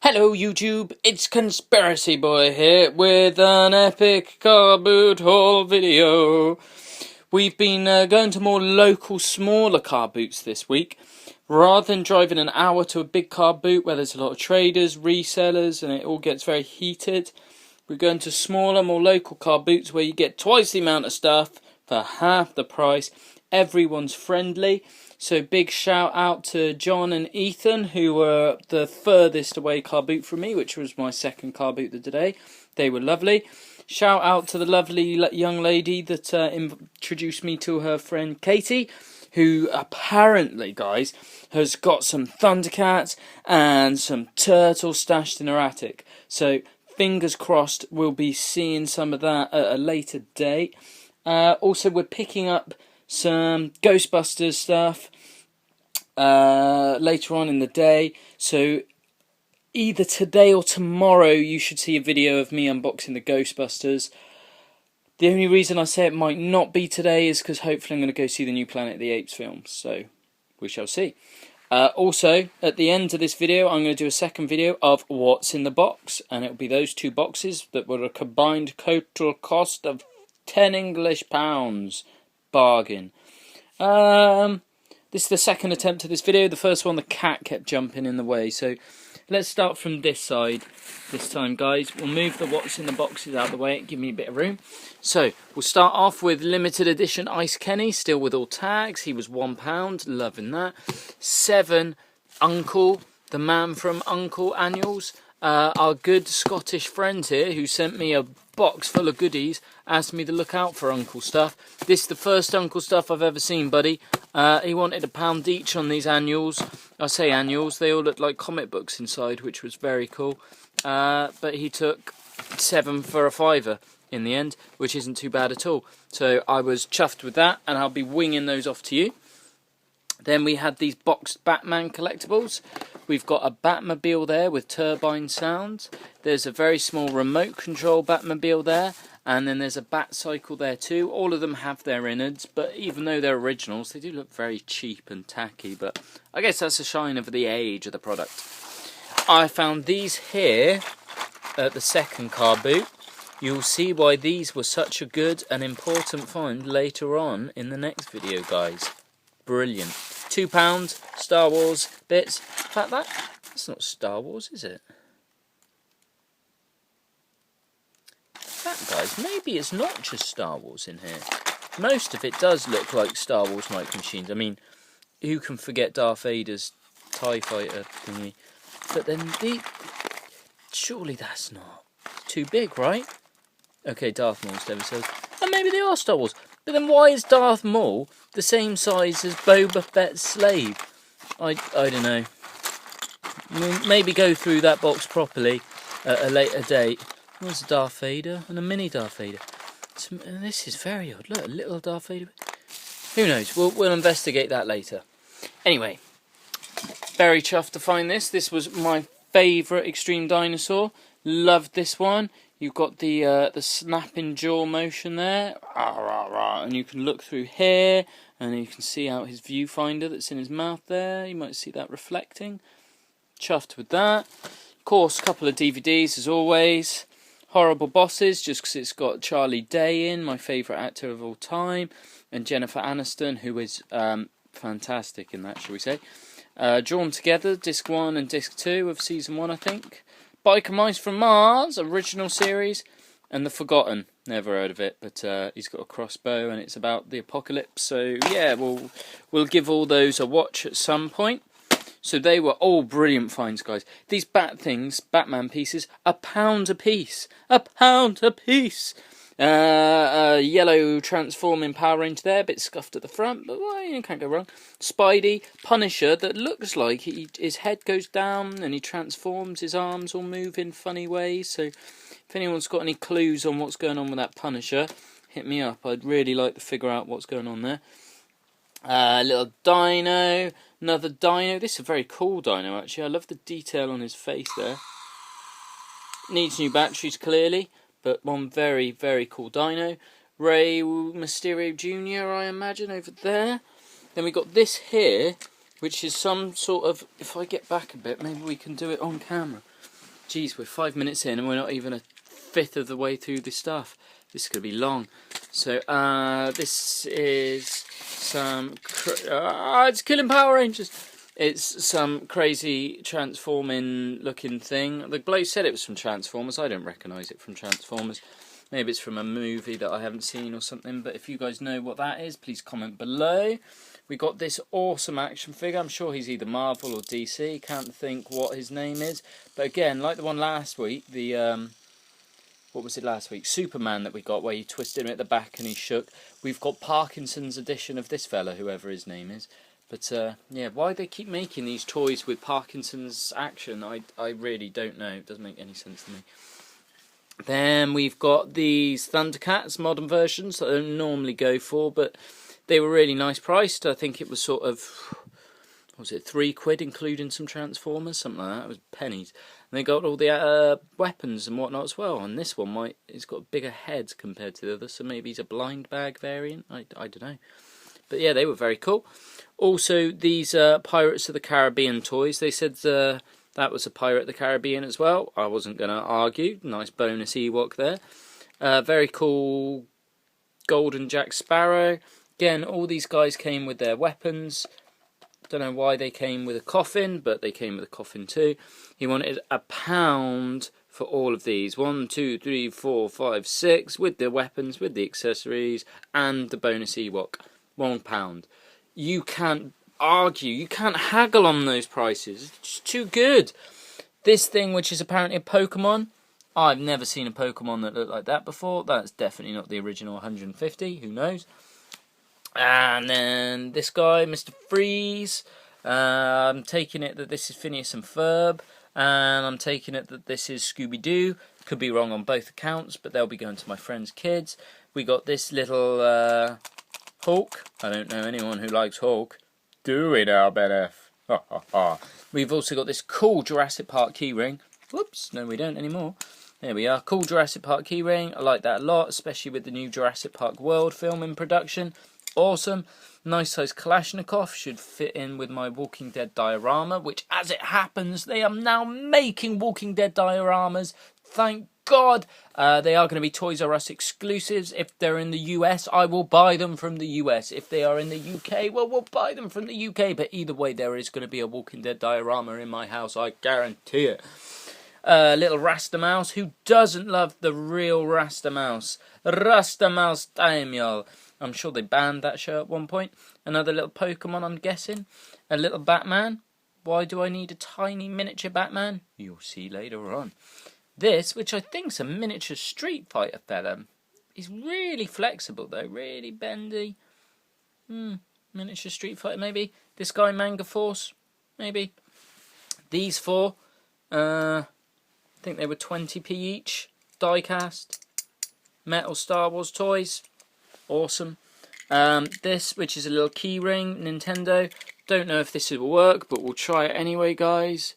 Hello YouTube, it's Conspiracy Boy here with an epic car boot haul video. We've been going to more local, smaller car boots this week. Rather than driving an hour to a big car boot where there's a lot of traders, resellers, and it all gets very heated, we're going to smaller, more local car boots where you get twice the amount of stuff for half the price. Everyone's friendly. So big shout out to John and Ethan, who were the furthest away car boot from me, which was my second car boot of the day. They were lovely. Shout out to the lovely young lady that introduced me to her friend Katie, who apparently, guys, has got some Thundercats and some turtles stashed in her attic. So fingers crossed we'll be seeing some of that at a later date. Also, we're picking up some Ghostbusters stuff later on in the day, so either today or tomorrow you should see a video of me unboxing the Ghostbusters. The only reason I say it might not be today is because hopefully I'm going to go see the new Planet of the Apes film, so we shall see. Also, at the end of this video, I'm going to do a second video of what's in the box, and it'll be those two boxes that were a combined total cost of £10 bargain. This is the second attempt at this video. The first one, the cat kept jumping in the way, so let's start from this side this time, guys. We'll move the what's in the boxes out of the way, give me a bit of room. So we'll start off with limited edition Ice Kenny, still with all tags. He was £1, loving that. 7 Uncle, the man from Uncle Annuals, our good Scottish friend here, who sent me a box full of goodies, asked me to look out for Uncle stuff. This is the first Uncle stuff I've ever seen, buddy. He wanted £1 each on these annuals. I say annuals, they all look like comic books inside, which was very cool. But he took 7 for £5 in the end, which isn't too bad at all. So I was chuffed with that, and I'll be winging those off to you. Then we had these boxed Batman collectibles. We've got a Batmobile there with turbine sounds. There's a very small remote control Batmobile there. And then there's a Batcycle there too. All of them have their innards, but even though they're originals, they do look very cheap and tacky. But I guess that's a sign of the age of the product. I found these here at the second car boot. You'll see why these were such a good and important find later on in the next video, guys. Brilliant. £2, Star Wars bits. In fact, that's not Star Wars, is it? That, guys, maybe it's not just Star Wars in here. Most of it does look like Star Wars Micro Machines. I mean, who can forget Darth Vader's TIE Fighter thingy? But then surely that's not too big, right? Okay, Darth Maul's devastated. And maybe they are Star Wars. But then why is Darth Maul the same size as Boba Fett's slave? I don't know. Maybe go through that box properly at a later date. There's a Darth Vader and a mini Darth Vader. This is very odd. Look, a little Darth Vader. Who knows? We'll investigate that later. Anyway, very chuffed to find this. This was my favourite Extreme Dinosaur. Loved this one. You've got the snapping jaw motion there, and you can look through here, and you can see out his viewfinder that's in his mouth there. You might see that reflecting. Chuffed with that. Of course, a couple of DVDs as always. Horrible Bosses, just because it's got Charlie Day in, my favourite actor of all time, and Jennifer Aniston, who is fantastic in that, shall we say. Drawn Together, Disc 1 and Disc 2 of Season 1, I think. Biker Mice from Mars, original series, and The Forgotten. Never heard of it, but he's got a crossbow, and it's about the apocalypse. So yeah, we'll give all those a watch at some point. So they were all brilliant finds, guys. These Batman pieces, £1 a piece. £1 a piece. Yellow transforming Power Ranger there, a bit scuffed at the front, but well, you can't go wrong. Spidey, Punisher, that looks like his head goes down and he transforms, his arms all move in funny ways. So if anyone's got any clues on what's going on with that Punisher, hit me up. I'd really like to figure out what's going on there. Little Dino, another Dino. This is a very cool Dino, actually. I love the detail on his face there. Needs new batteries, clearly. But one very, very cool Dino. Rey Mysterio Jr., I imagine, over there. Then we got this here, which is some sort of... If I get back a bit, maybe we can do it on camera. Geez, we're 5 minutes in and we're not even a fifth of the way through this stuff. This is going to be long. So, this is some... it's killing Power Rangers! It's some crazy transforming looking thing. The bloke said it was from Transformers. I don't recognise it from Transformers. Maybe it's from a movie that I haven't seen or something. But if you guys know what that is, please comment below. We got this awesome action figure. I'm sure he's either Marvel or DC. Can't think what his name is. But again, like the one last week, the... what was it last week? Superman that we got, where you twisted him at the back and he shook. We've got Parkinson's edition of this fella, whoever his name is. But, yeah, why they keep making these toys with Parkinson's action, I really don't know. It doesn't make any sense to me. Then we've got these Thundercats modern versions that I don't normally go for, but they were really nice priced. I think it was sort of, what was it, £3 including some Transformers, something like that. It was pennies. And they got all the weapons and whatnot as well. And this one it's got a bigger head compared to the others, so maybe he's a blind bag variant. I don't know. But yeah, they were very cool. Also, these Pirates of the Caribbean toys. They said that was a Pirate of the Caribbean as well. I wasn't going to argue. Nice bonus Ewok there. Very cool Golden Jack Sparrow. Again, all these guys came with their weapons. Don't know why they came with a coffin, but they came with a coffin too. He wanted £1 for all of these. 1, 2, 3, 4, 5, 6, with the weapons, with the accessories, and the bonus Ewok. £1. You can't argue, you can't haggle on those prices. It's just too good. This thing, which is apparently a Pokemon, I've never seen a Pokemon that looked like that before. That's definitely not the original 150, who knows. And then this guy, Mr. Freeze. I'm taking it that this is Phineas and Ferb. And I'm taking it that this is Scooby-Doo. Could be wrong on both accounts, but they'll be going to my friend's kids. We got this little Hulk. I don't know anyone who likes Hulk. Do we now, Ben F? Ha ha ha. We've also got this cool Jurassic Park keyring. Whoops, no we don't anymore. There we are, cool Jurassic Park keyring. I like that a lot, especially with the new Jurassic Park World film in production. Awesome. Nice size Kalashnikov. Should fit in with my Walking Dead diorama, which as it happens, they are now making Walking Dead dioramas. Thank God. They are going to be Toys R Us exclusives. If they're in the US, I will buy them from the US. If they are in the UK, well, we'll buy them from the UK. But either way, there is going to be a Walking Dead diorama in my house. I guarantee it. Little Rasta Mouse. Who doesn't love the real Rasta Mouse? Rasta Mouse time, y'all. I'm sure they banned that show at one point. Another little Pokemon, I'm guessing. A little Batman. Why do I need a tiny miniature Batman? You'll see later on. This, which I think's a miniature Street Fighter fella, is really flexible though, really bendy. Miniature Street Fighter maybe. This guy Manga Force, maybe. These four, I think they were 20p each. Die-cast. Metal Star Wars toys. Awesome. This, which is a little keyring, Nintendo. Don't know if this will work, but we'll try it anyway, guys.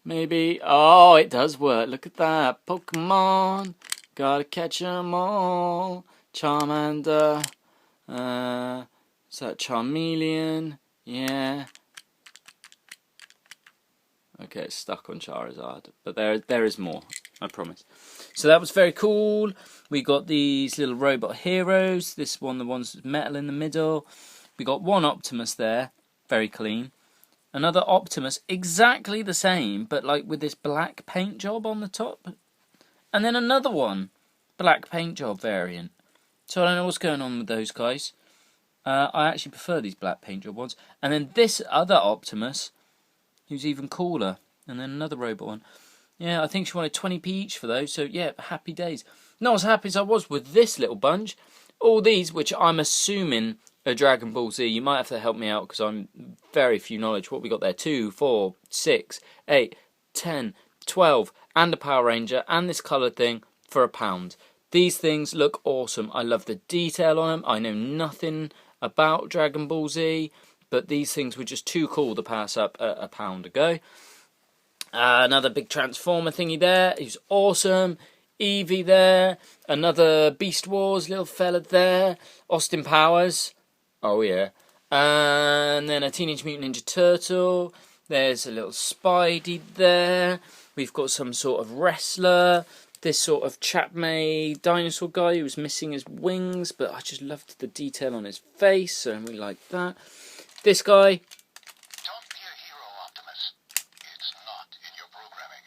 Maybe. Oh, it does work. Look at that. Pokemon. Gotta catch 'em all. Charmander. Is that Charmeleon? Yeah. Okay, it's stuck on Charizard. But there is more. I promise. So that was very cool. We got these little robot heroes. This one, the ones with metal in the middle. We got one Optimus there. Very clean. Another Optimus, exactly the same, but like with this black paint job on the top. And then another one, black paint job variant. So I don't know what's going on with those guys. I actually prefer these black paint job ones. And then this other Optimus, who's even cooler. And then another robot one. Yeah, I think she wanted 20p each for those, so yeah, happy days. Not as happy as I was with this little bunch. All these, which I'm assuming are Dragon Ball Z. You might have to help me out because I'm very few knowledge. What we got there? 2, 4, 6, 8, 10, 12, and a Power Ranger, and this coloured thing for £1. These things look awesome. I love the detail on them. I know nothing about Dragon Ball Z, but these things were just too cool to pass up a £1 ago. Another big Transformer thingy there. He's awesome. Eevee there. Another Beast Wars little fella there. Austin Powers. Oh yeah. And then a Teenage Mutant Ninja Turtle. There's a little Spidey there. We've got some sort of wrestler. This sort of chap-made dinosaur guy who was missing his wings, but I just loved the detail on his face, so we like that. This guy. Don't be a hero, Optimus. It's not in your programming.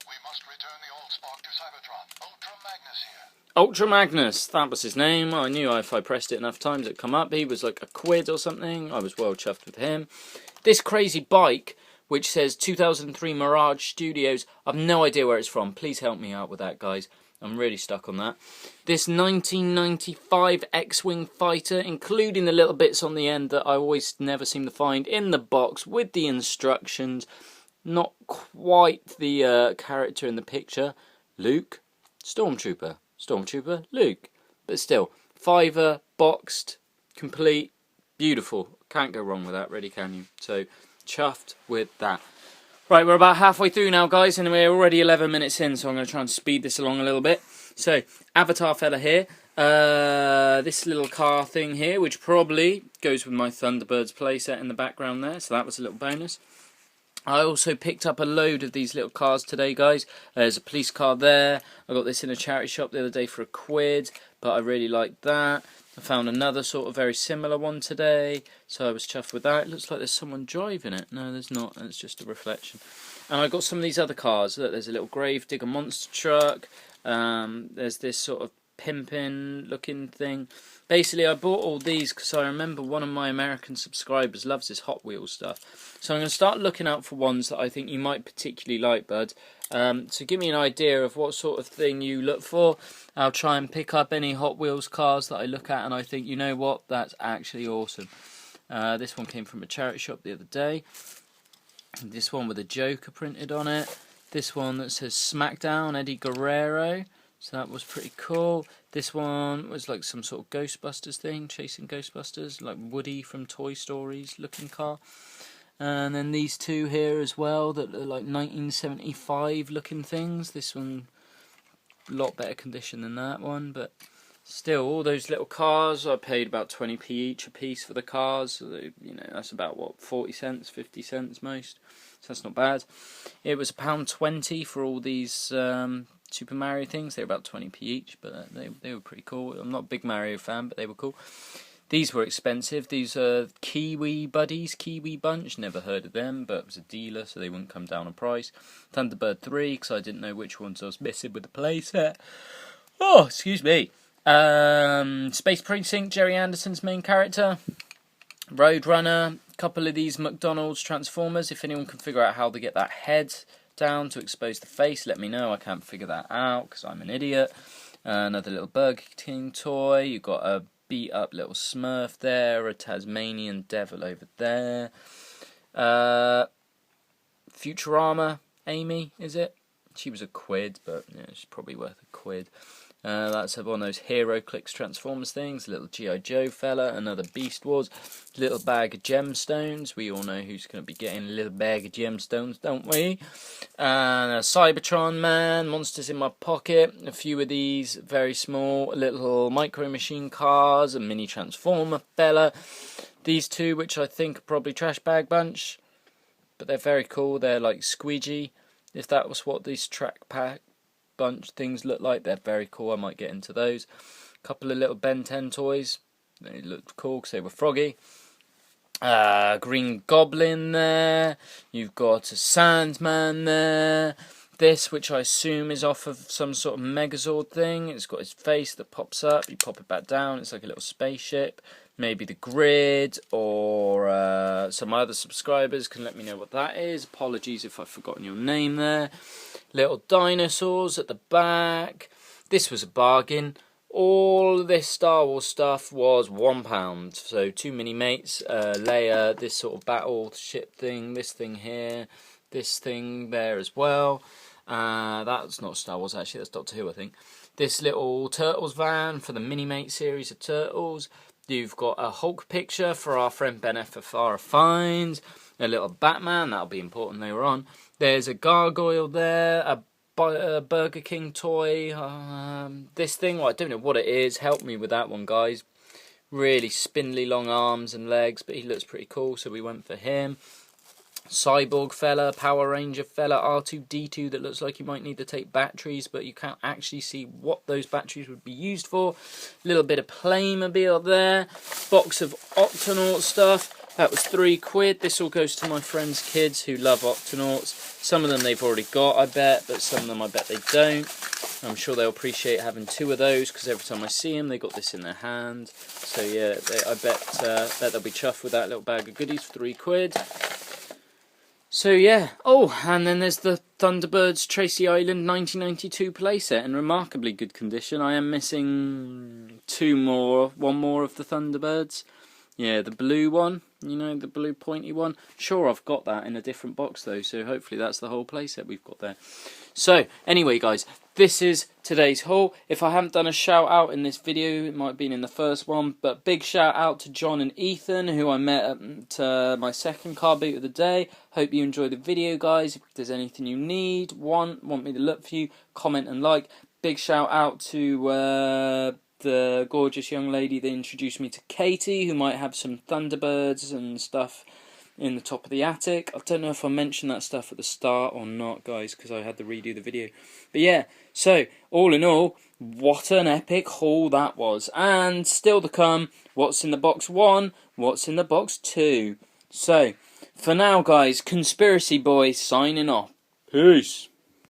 We must return the Allspark to Cybertron. Ultra Magnus here. Ultra Magnus, that was his name. I knew if I pressed it enough times it'd come up. He was like £1 or something. I was well chuffed with him. This crazy bike, which says 2003 Mirage Studios. I've no idea where it's from. Please help me out with that, guys. I'm really stuck on that. This 1995 X-Wing fighter, including the little bits on the end that I always never seem to find in the box with the instructions. Not quite the character in the picture. Luke, Stormtrooper. Stormtrooper, Luke. But still, fiver, boxed, complete, beautiful. Can't go wrong with that, really, can you? So, chuffed with that. Right, we're about halfway through now, guys, and we're already 11 minutes in, so I'm going to try and speed this along a little bit. So, Avatar fella here. This little car thing here, which probably goes with my Thunderbirds playset in the background there, so that was a little bonus. I also picked up a load of these little cars today, guys. There's a police car there. I got this in a charity shop the other day for £1, but I really liked that. I found another sort of very similar one today, so I was chuffed with that. It looks like there's someone driving it. No, there's not. It's just a reflection. And I got some of these other cars. Look, there's a little Gravedigger monster truck. There's this sort of pimpin' looking thing. Basically, I bought all these because I remember one of my American subscribers loves this Hot Wheels stuff. So I'm going to start looking out for ones that I think you might particularly like, bud. So give me an idea of what sort of thing you look for. I'll try and pick up any Hot Wheels cars that I look at and I think, you know what, that's actually awesome. This one came from a charity shop the other day. This one with a Joker printed on it. This one that says SmackDown, Eddie Guerrero. So that was pretty cool. This one was like some sort of Ghostbusters thing, chasing Ghostbusters, like Woody from Toy Stories looking car. And then these two here as well that are like 1975 looking things. This one, a lot better condition than that one, but still, all those little cars, I paid about 20p each a piece for the cars. So they, you know, that's about what, 40 cents, 50 cents most. So that's not bad. It was £1.20 for all these Super Mario things. They were about 20p each, but they were pretty cool. I'm not a big Mario fan, but they were cool. These were expensive. These are Kiwi Buddies, Kiwi Bunch. Never heard of them, but it was a dealer, so they wouldn't come down on price. Thunderbird 3, because I didn't know which ones I was missing with the playset. Oh, excuse me. Space Precinct, Jerry Anderson's main character. Roadrunner. A couple of these McDonald's Transformers. If anyone can figure out how to get that head down to expose the face, let me know. I can't figure that out because I'm an idiot. Another little Burger King toy. You've got a beat up little Smurf there, a Tasmanian devil over there. Futurama, Amy, is it? She was £1, but yeah, she's probably worth £1. That's one of those HeroClix Transformers things. A little G.I. Joe fella, another Beast Wars, little bag of gemstones. We all know who's going to be getting a little bag of gemstones, don't we? And a Cybertron man, Monsters in My Pocket, a few of these very small little Micro Machine cars, a mini Transformer fella. These two, which I think are probably Trash Bag Bunch, but they're very cool. They're like squeegee, if that was what these Track Pack Bunch things look like. They're very cool. I might get into those. A couple of little Ben 10 toys. They looked cool because they were froggy. Green Goblin there. You've got a Sandman there. This, which I assume is off of some sort of Megazord thing. It's got his face that pops up. You pop it back down. It's like a little spaceship. Maybe the Grid, or some other subscribers can let me know what that is. Apologies if I've forgotten your name there. Little dinosaurs at the back. This was a bargain. All this Star Wars stuff was £1. So 2 mini mates, Leia, this sort of battleship thing, this thing here, this thing there as well. That's not Star Wars actually, that's Doctor Who I think. This little Turtles van for the mini mate series of Turtles. You've got a Hulk picture for our friend Ben FFR Finds. A little Batman, that'll be important later on. There's a gargoyle there, a Burger King toy. This thing, well, I don't know what it is. Help me with that one, guys. Really spindly long arms and legs, but he looks pretty cool, so we went for him. Cyborg fella, Power Ranger fella, R2-D2 that looks like you might need to take batteries, but you can't actually see what those batteries would be used for. Little bit of Playmobil there. Box of Octonaut stuff. That was £3. This all goes to my friends' kids who love Octonauts. Some of them they've already got, I bet, but some of them I bet they don't. I'm sure they'll appreciate having 2 of those, because every time I see them, they got this in their hand. So yeah, I bet they'll be chuffed with that little bag of goodies for £3. So yeah, oh, and then there's the Thunderbirds Tracy Island 1992 playset in remarkably good condition. I am missing one more of the Thunderbirds. Yeah, the blue one, you know, the blue pointy one. Sure, I've got that in a different box though, so hopefully that's the whole playset we've got there. So, anyway guys, this is today's haul. If I haven't done a shout out in this video, it might have been in the first one, but big shout out to John and Ethan, who I met at my second car boot of the day. Hope you enjoyed the video, guys. If there's anything you need, want me to look for you, comment and like. Big shout out to the gorgeous young lady that introduced me to Katie, who might have some Thunderbirds and stuff in the top of the attic. I don't know if I mentioned that stuff at the start or not, guys, because I had to redo the video. But yeah, so all in all, what an epic haul that was. And still to come, what's in the box 1, what's in the box 2. So, for now, guys, Conspiracy Boy signing off. Peace.